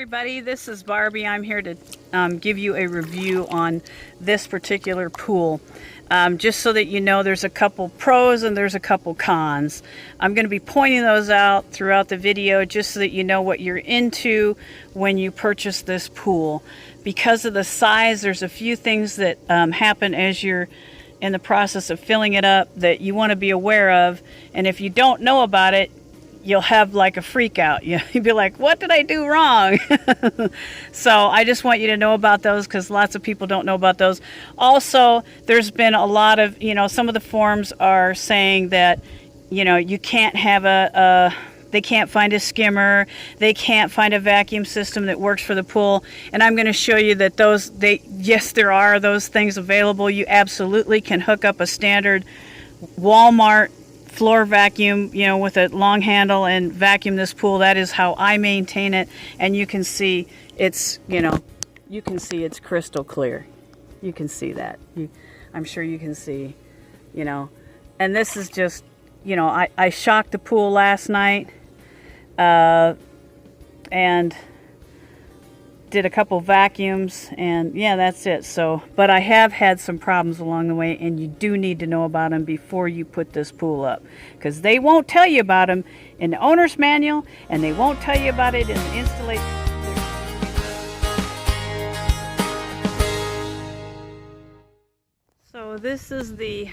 everybody, this is Barbie. I'm here to give you a review on this particular pool. Just so that you know, there's a couple pros and there's a couple cons. I'm going to be pointing those out throughout the video just so that you know what you're into when you purchase this pool. Because of the size, there's a few things that happen as you're in the process of filling it up that you want to be aware of, and if you don't know about it, you'll have like a freak out. You'll be like, what did I do wrong? So I just want you to know about those because lots of people don't know about those. Also, there's been a lot of, some of the forums are saying that, you can't have they can't find a skimmer, they can't find a vacuum system that works for the pool. And I'm going to show you that yes, there are those things available. You absolutely can hook up a standard Walmart floor vacuum, with a long handle and vacuum this pool. That is how I maintain it, and you can see it's, you can see it's crystal clear. You can see that. I'm sure you can see, and this is just, I shocked the pool last night, and did a couple vacuums, and yeah, that's it. So, but I have had some problems along the way, and you do need to know about them before you put this pool up, because they won't tell you about them in the owner's manual, and they won't tell you about it in the installation. So this is the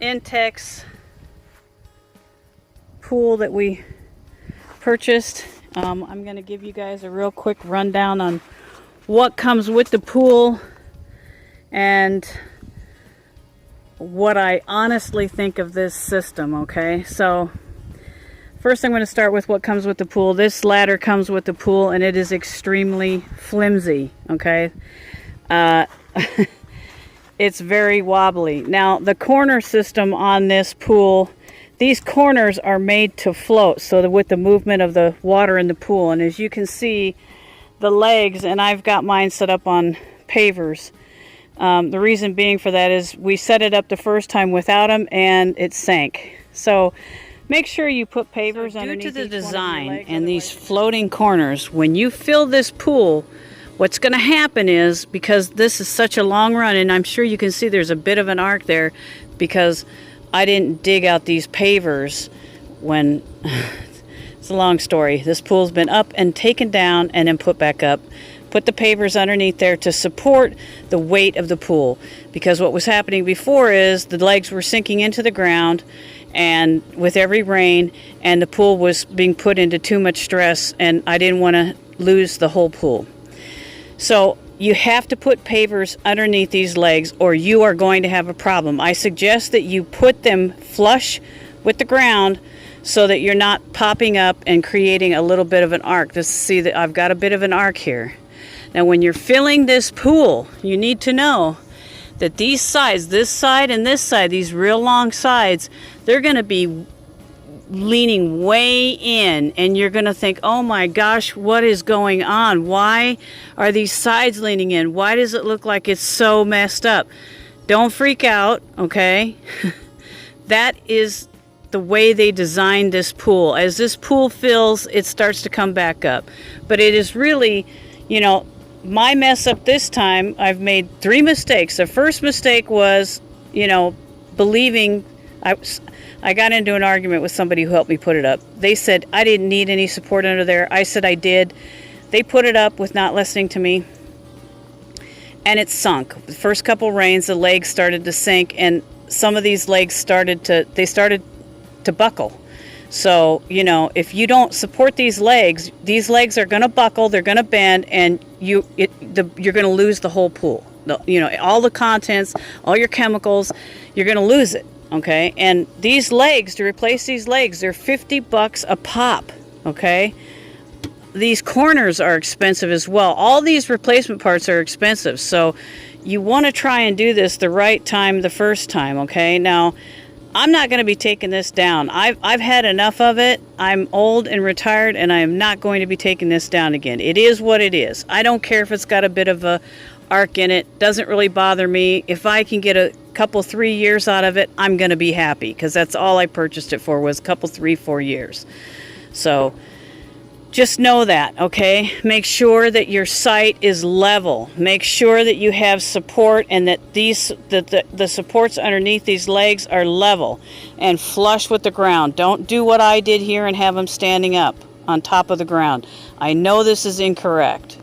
Intex pool that we purchased. I'm going to give you guys a real quick rundown on what comes with the pool and what I honestly think of this system, okay? So first I'm going to start with what comes with the pool. This ladder comes with the pool, and it is extremely flimsy, okay? It's very wobbly. Now, the corner system on this pool, these corners are made to float, so that with the movement of the water in the pool, and as you can see, the legs, and I've got mine set up on pavers. The reason being for that is we set it up the first time without them, and it sank. So make sure you put pavers underneath. Due to the design and these floating corners, when you fill this pool, what's going to happen is, because this is such a long run, and I'm sure you can see there's a bit of an arc there because I didn't dig out these pavers when, it's a long story. This pool's been up and taken down and then put back up. Put the pavers underneath there to support the weight of the pool. Because what was happening before is the legs were sinking into the ground, and with every rain, and the pool was being put into too much stress, and I didn't want to lose the whole pool. So you have to put pavers underneath these legs or you are going to have a problem. I suggest that you put them flush with the ground so that you're not popping up and creating a little bit of an arc. Just see that I've got a bit of an arc here. Now when you're filling this pool, you need to know that these sides, this side and this side, these real long sides, they're going to be leaning way in, and you're going to think, oh my gosh, what is going on? Why are these sides leaning in? Why does it look like it's so messed up? Don't freak out, okay? That is the way they designed this pool. As this pool fills, it starts to come back up. But it is really, my mess up this time, I've made 3 mistakes. The first mistake was, believing I got into an argument with somebody who helped me put it up. They said I didn't need any support under there. I said I did. They put it up with not listening to me, and it sunk. The first couple rains, the legs started to sink, and some of these legs started to buckle. So, if you don't support these legs are going to buckle, they're going to bend, and you're going to lose the whole pool. All the contents, all your chemicals, you're going to lose it. Okay, and these legs, to replace these legs, they're $50 a pop, okay? These corners are expensive as well. All these replacement parts are expensive, so you want to try and do this the right time the first time, okay? Now, I'm not going to be taking this down. I've had enough of it. I'm old and retired, and I am not going to be taking this down again. It is what it is. I don't care if it's got a bit of a arc in it. Doesn't really bother me. If I can get a couple 3 years out of it, I'm going to be happy, because that's all I purchased it for, was a couple 3-4 years. So Just know that, okay? Make sure that your site is level. Make sure that you have support and that the supports underneath these legs are level and flush with the ground. Don't do what I did here and have them standing up on top of the ground. I know this is incorrect,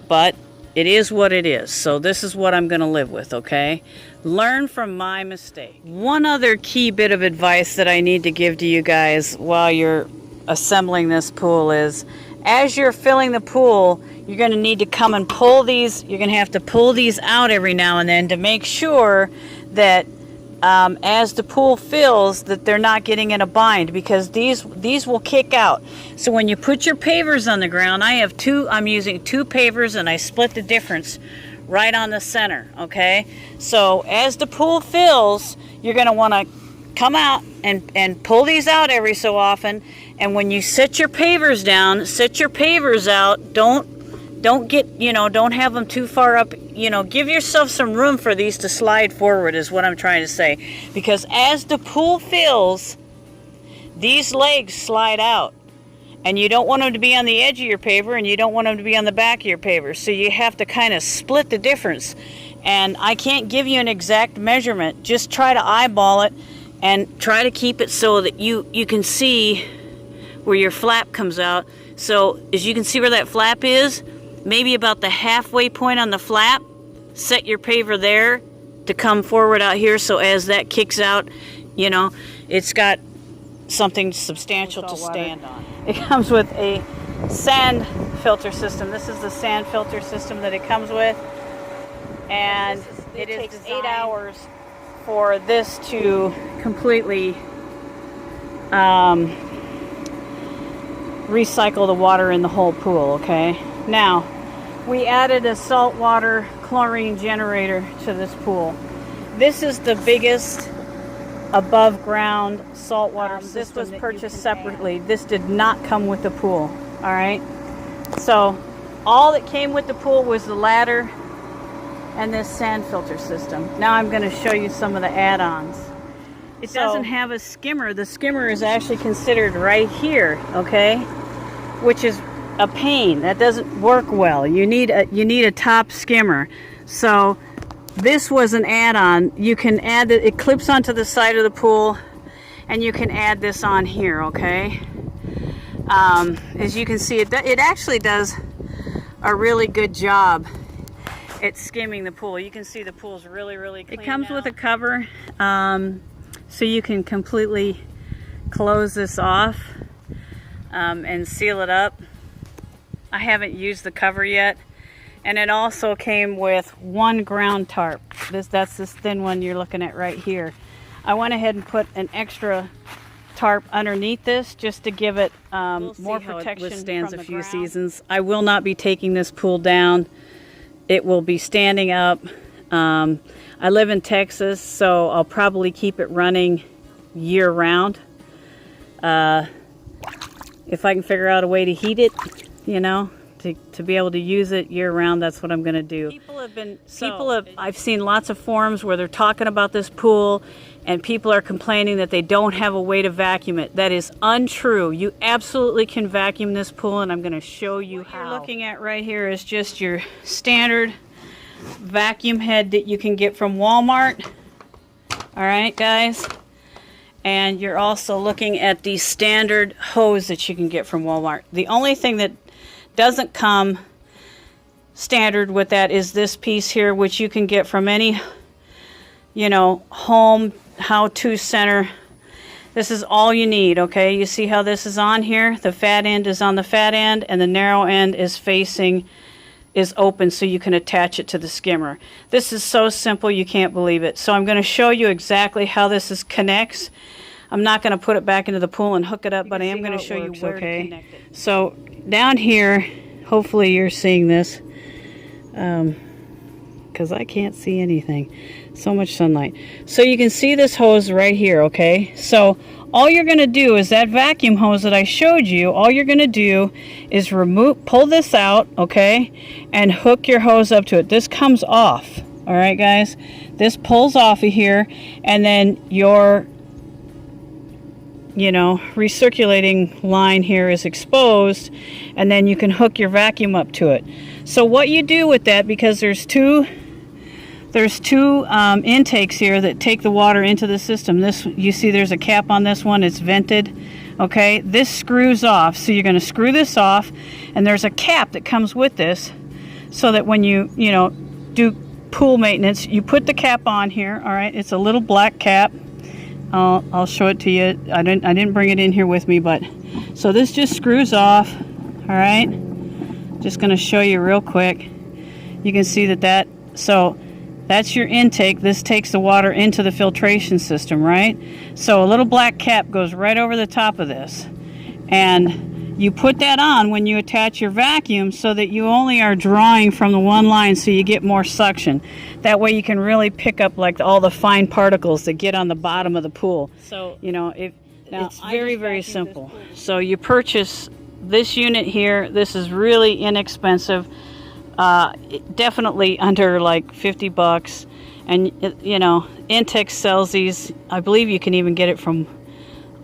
but it is what it is. So this is what I'm going to live with, okay? Learn from my mistake. One other key bit of advice that I need to give to you guys while you're assembling this pool is, as you're filling the pool, you're going to need to come and pull these. You're going to have to pull these out every now and then to make sure that as the pool fills, that they're not getting in a bind, because these will kick out. So when you put your pavers on the ground, I'm using 2 pavers, and I split the difference right on the center, okay? So as the pool fills, you're going to want to come out and pull these out every so often. And when you set your pavers down, set your pavers out. Don't get, don't have them too far up. Give yourself some room for these to slide forward is what I'm trying to say. Because as the pool fills, these legs slide out. And you don't want them to be on the edge of your paver, and you don't want them to be on the back of your paver. So you have to kind of split the difference. And I can't give you an exact measurement. Just try to eyeball it and try to keep it so that you can see where your flap comes out. So as you can see where that flap is, maybe about the halfway point on the flap, set your paver there to come forward out here, so as that kicks out, it's got something substantial to stand on. It comes with a sand filter system. This is the sand filter system that it comes with, and it takes 8 hours for this to completely recycle the water in the whole pool, okay? Now, we added a saltwater chlorine generator to this pool. This is the biggest above ground saltwater system. This was purchased separately. This did not come with the pool, all right? So all that came with the pool was the ladder and this sand filter system. Now I'm going to show you some of the add-ons. It doesn't have a skimmer. The skimmer is actually considered right here, okay? Which is a pain. That doesn't work well. You need a top skimmer. So this was an add-on. You can add it. It clips onto the side of the pool, and you can add this on here, okay? As you can see, it actually does a really good job at skimming the pool. You can see the pool's really, really clean. It comes with a cover, so you can completely close this off and seal it up. I haven't used the cover yet. And it also came with one ground tarp. That's this thin one you're looking at right here. I went ahead and put an extra tarp underneath this just to give it more protection. It withstands a few seasons. I will not be taking this pool down. It will be standing up. I live in Texas, so I'll probably keep it running year round. If I can figure out a way to heat it, to be able to use it year round, that's what I'm going to do. I've seen lots of forums where they're talking about this pool, and people are complaining that they don't have a way to vacuum it. That is untrue. You absolutely can vacuum this pool, and I'm going to show you how. What you're looking at right here is just your standard vacuum head that you can get from Walmart. All right, guys. And you're also looking at the standard hose that you can get from Walmart. The only thing that doesn't come standard with that is this piece here, which you can get from any, home how-to center. This is all you need, okay? You see how this is on here? The fat end is on the fat end, and the narrow end is open, so you can attach it to the skimmer. This is so simple, you can't believe it. So I'm going to show you exactly how this connects. I'm not going to put it back into the pool and hook it up, but I am going to show you where to connect it. So down here, hopefully you're seeing this, because I can't see anything. So much sunlight. So you can see this hose right here, okay? So all you're going to do is that vacuum hose that I showed you, all you're going to do is pull this out, okay, and hook your hose up to it. This comes off, all right, guys? This pulls off of here, and then your you know, recirculating line here is exposed, and then you can hook your vacuum up to it. So what you do with that, because there's two intakes here that take the water into the system. This, you see there's a cap on this one, it's vented. Okay, this screws off, so you're going to screw this off, and there's a cap that comes with this, so that when you know, do pool maintenance, you put the cap on here. All right, it's a little black cap. I'll show it to you. I didn't bring it in here with me, but so this just screws off. All right, just going to show you real quick. You can see that so that's your intake. This takes the water into the filtration system, right? So a little black cap goes right over the top of this. And you put that on when you attach your vacuum, so that you only are drawing from the one line, so you get more suction. That way you can really pick up like all the fine particles that get on the bottom of the pool. So, you know, it's very, very simple. So you purchase this unit here. This is really inexpensive. Definitely under like 50 bucks, and you know, Intex sells these. I believe you can even get it from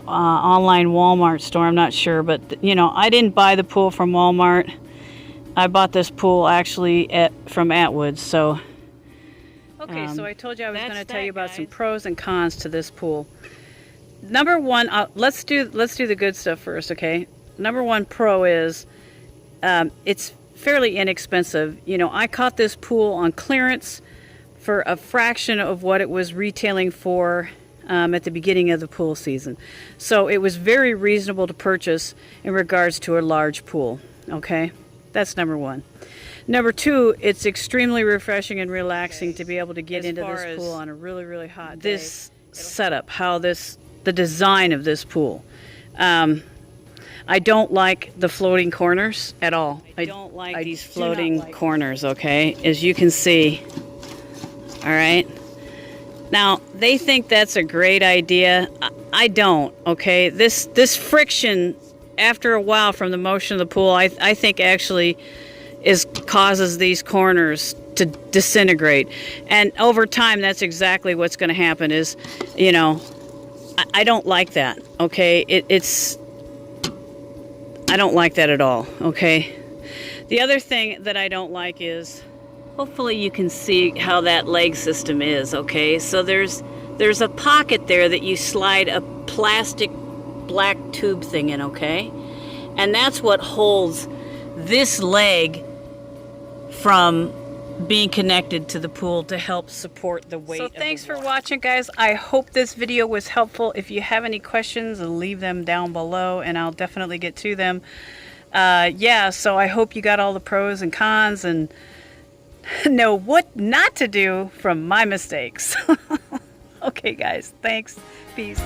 online Walmart store. I'm not sure, but you know, I didn't buy the pool from Walmart. I bought this pool actually from Atwood's. So okay, so I told you I was going to tell you about some pros and cons to this pool. Number one, let's do the good stuff first, okay? Number one pro is it's fairly inexpensive. You know, I caught this pool on clearance for a fraction of what it was retailing for at the beginning of the pool season. So it was very reasonable to purchase in regards to a large pool. Okay, that's number one. Number two, it's extremely refreshing and relaxing to be able to get into this pool on a really, really hot day. This setup, the design of this pool. I don't like the floating corners at all. I don't like these floating corners, okay? As you can see. All right. Now, they think that's a great idea. I don't, okay? This friction, after a while from the motion of the pool, I think actually causes these corners to disintegrate. And over time, that's exactly what's going to happen is, you know, I don't like that, okay? I don't like that at all, okay? The other thing that I don't like is, hopefully you can see how that leg system is, okay? So there's a pocket there that you slide a plastic black tube thing in, okay? And that's what holds this leg from being connected to the pool to help support the weight. So thanks for watching, guys. I hope this video was helpful. If you have any questions, leave them down below and I'll definitely get to them. Yeah, so I hope you got all the pros and cons and know what not to do from my mistakes. Okay, guys, thanks. Peace.